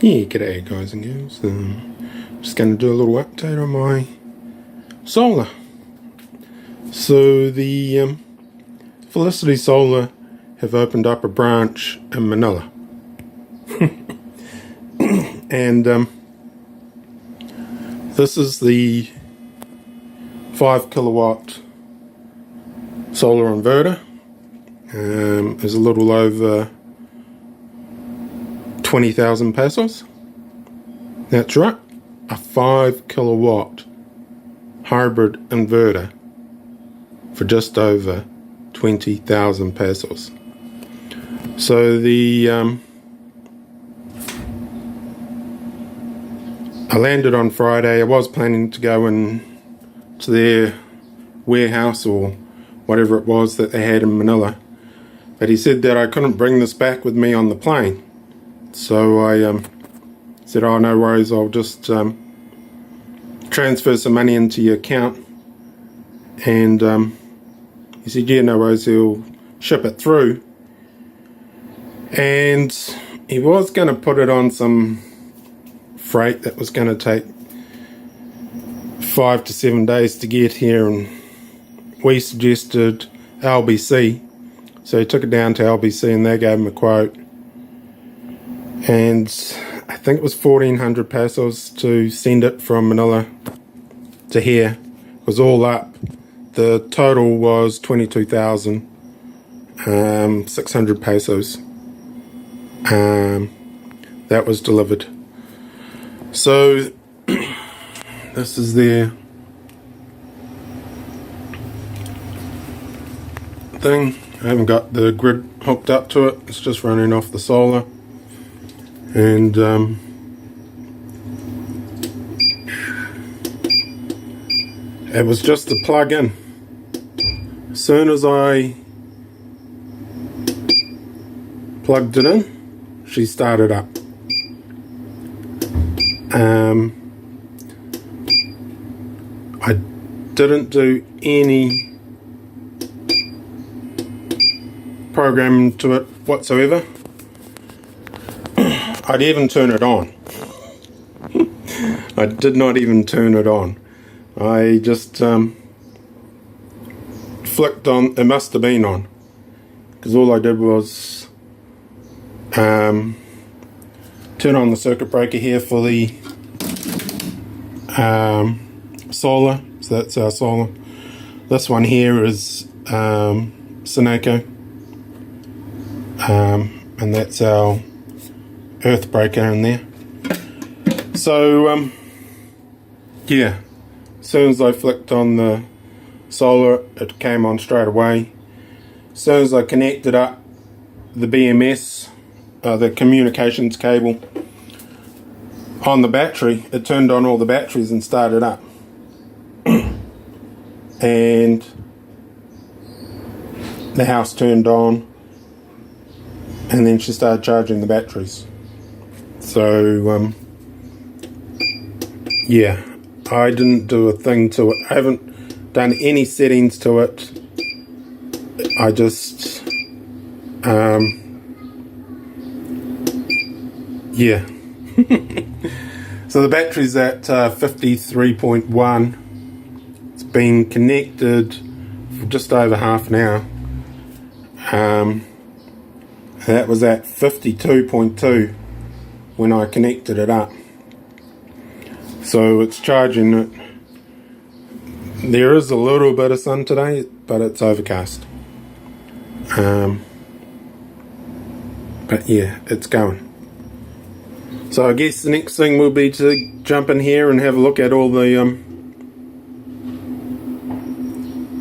Yeah, g'day guys and girls. Just going to do a little update on my solar. So the Felicity Solar have opened up a branch in Manila. And this is the 5 kilowatt solar inverter. Is a little over 20,000 pesos. That's right, a 5 kilowatt hybrid inverter for just over 20,000 pesos. So I landed on Friday. I was planning to go in to their warehouse or whatever it was that they had in Manila, but he said that I couldn't bring this back with me on the plane. So I said, oh, no worries, I'll just transfer some money into your account. And he said, yeah, no worries, he'll ship it through. And he was going to put it on some freight that was going to take 5 to 7 days to get here, and we suggested LBC. So he took it down to LBC and they gave him a quote. And I think it was 1,400 pesos to send it from Manila to here. It was all up. The total was 22,600 pesos. That was delivered. So this is their thing. I haven't got the grid hooked up to it. It's just running off the solar. And it was just the plug-in. As soon as I plugged it in, she started up. I didn't do any programming to it whatsoever. I'd even turn it on. I did not even turn it on. I just flicked on. It must have been on, because all I did was turn on the circuit breaker here for the solar. So that's our solar. This one here is Sunoco, and that's our earth breaker in there. So yeah, as soon as I flicked on the solar, it came on straight away. As soon as I connected up the BMS, the communications cable on the battery, it turned on all the batteries and started up. And the house turned on, and then she started charging the batteries. So yeah, I didn't do a thing to it. I haven't done any settings to it. I just yeah. So the battery's at 53.1. It's been connected for just over half an hour. That was at 52.2 when I connected it up. So it's charging it. There is a little bit of sun today, but it's overcast. But yeah, it's going. So I guess the next thing will be to jump in here and have a look at all the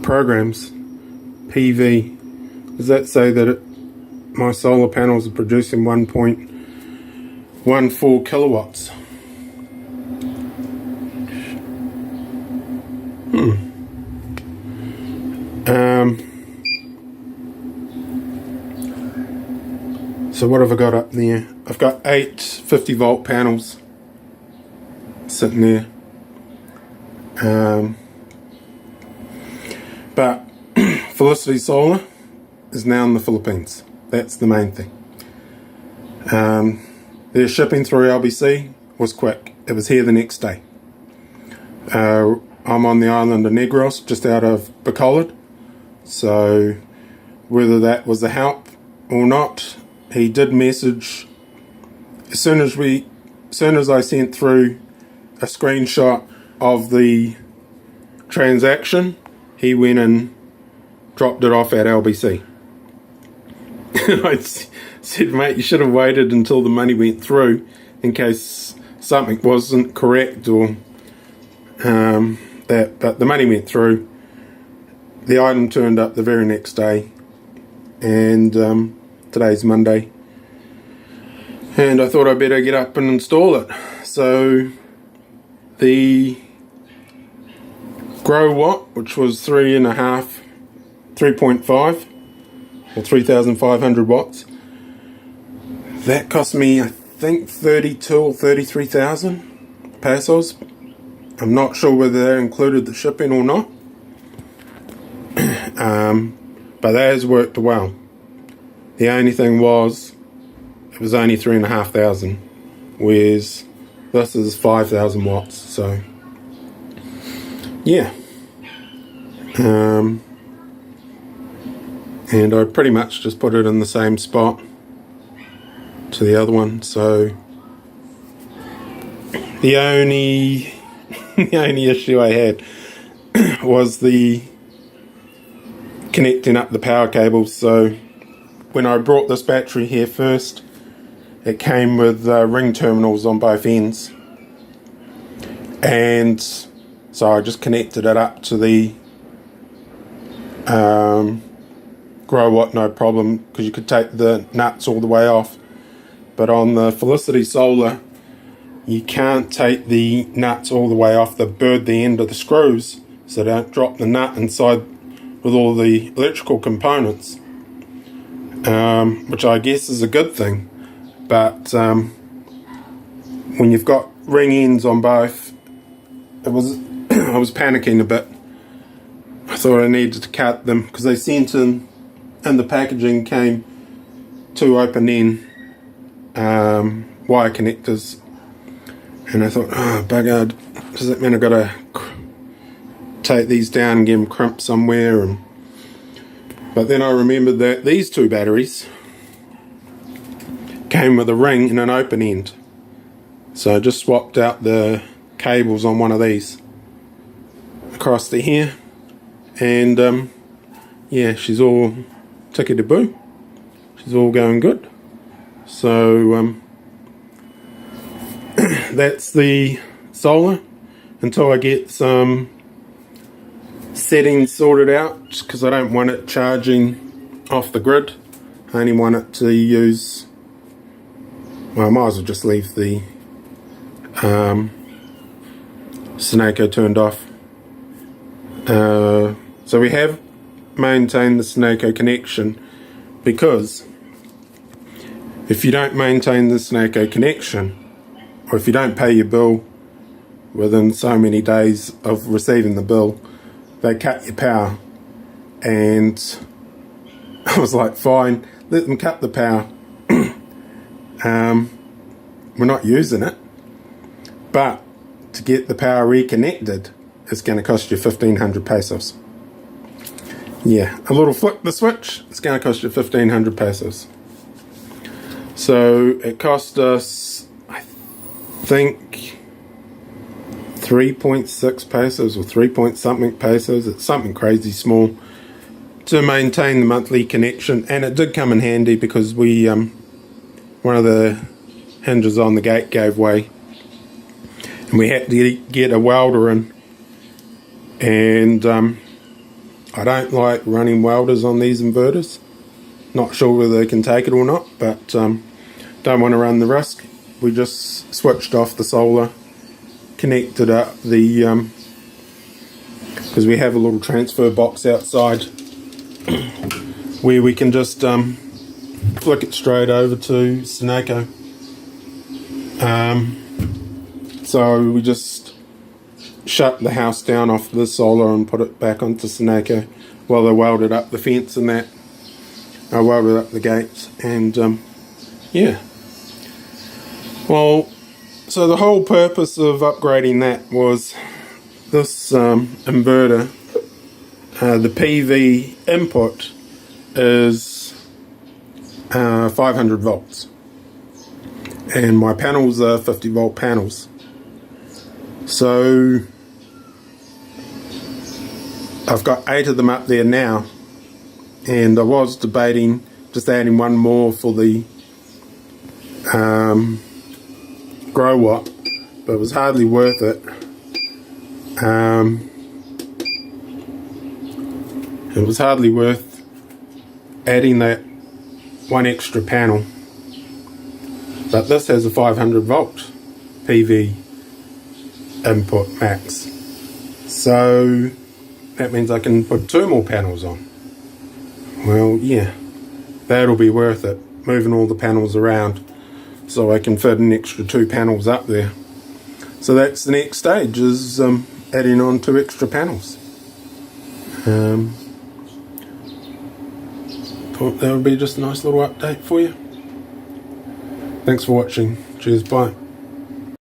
programs. PV. Does that say that my solar panels are producing 1.14 kilowatts? So what have I got up there? I've got 8 50-volt panels sitting there. But Felicity Solar is now in the Philippines. That's the main thing. Their shipping through LBC was quick. It was here the next day. I'm on the island of Negros, just out of Bacolod. So whether that was a help or not, he did message as soon as I sent through a screenshot of the transaction, he went and dropped it off at LBC. And I said, mate, you should have waited until the money went through in case something wasn't correct or that. But the money went through. The item turned up the very next day, and today's Monday. And I thought I'd better get up and install it. So the Grow Watt, which was 3.5 or 3,500 watts, that cost me, I think, 32 or 33,000 pesos. I'm not sure whether that included the shipping or not. But that has worked well. The only thing was, it was only 3,500, whereas this is 5,000 watts. So yeah, and I pretty much just put it in the same spot to the other one. So the only issue I had was the connecting up the power cables. So when I brought this battery here first, it came with ring terminals on both ends, and so I just connected it up to the Grow Watt, no problem, because you could take the nuts all the way off. But on the Felicity solar, you can't take the nuts all the way off. They've burred the end of the screws, so don't drop the nut inside with all the electrical components, which I guess is a good thing. But when you've got ring ends on both, I was panicking a bit. I thought I needed to cut them, because they sent in the packaging came 2 open end wire connectors, and I thought, oh bugger, does that mean I've got to take these down and get them crimped somewhere? But then I remembered that these 2 batteries came with a ring and an open end, so I just swapped out the cables on one of these across to here, and yeah, she's all tickety-boo. She's all going good. So that's the solar until I get some settings sorted out, because I don't want it charging off the grid. I only want it to use, well, I might as well just leave the Sunoco turned off. So we have maintained the Sunoco connection, because if you don't maintain the Sunoco connection, or if you don't pay your bill within so many days of receiving the bill, they cut your power. And I was like, fine, let them cut the power. We're not using it, but to get the power reconnected, it's going to cost you 1,500 pesos. Yeah, a little flick the switch, it's going to cost you 1,500 pesos. So it cost us, I think, 3.6 pesos or 3 point something pesos. It's something crazy small to maintain the monthly connection, and it did come in handy, because we one of the hinges on the gate gave way, and we had to get a welder in, and I don't like running welders on these inverters. Not sure whether they can take it or not, but don't want to run the risk. We just switched off the solar, connected up the because we have a little transfer box outside where we can just flick it straight over to Sunoco. So we just shut the house down off the solar and put it back onto Sunoco while they welded up the fence and that. I welded up the gates, and yeah. Well, so the whole purpose of upgrading that was this inverter. The PV input is 500 volts, and my panels are 50 volt panels. So I've got 8 of them up there now, and I was debating just adding one more for the grow up, but it was hardly worth it. It was hardly worth adding that one extra panel. But this has a 500 volt PV input max, so that means I can put 2 more panels on. Well, yeah, that'll be worth it, moving all the panels around so I can fit an extra 2 panels up there. So that's the next stage, is adding on 2 extra panels. Thought that would be just a nice little update for you. Thanks for watching. Cheers, bye.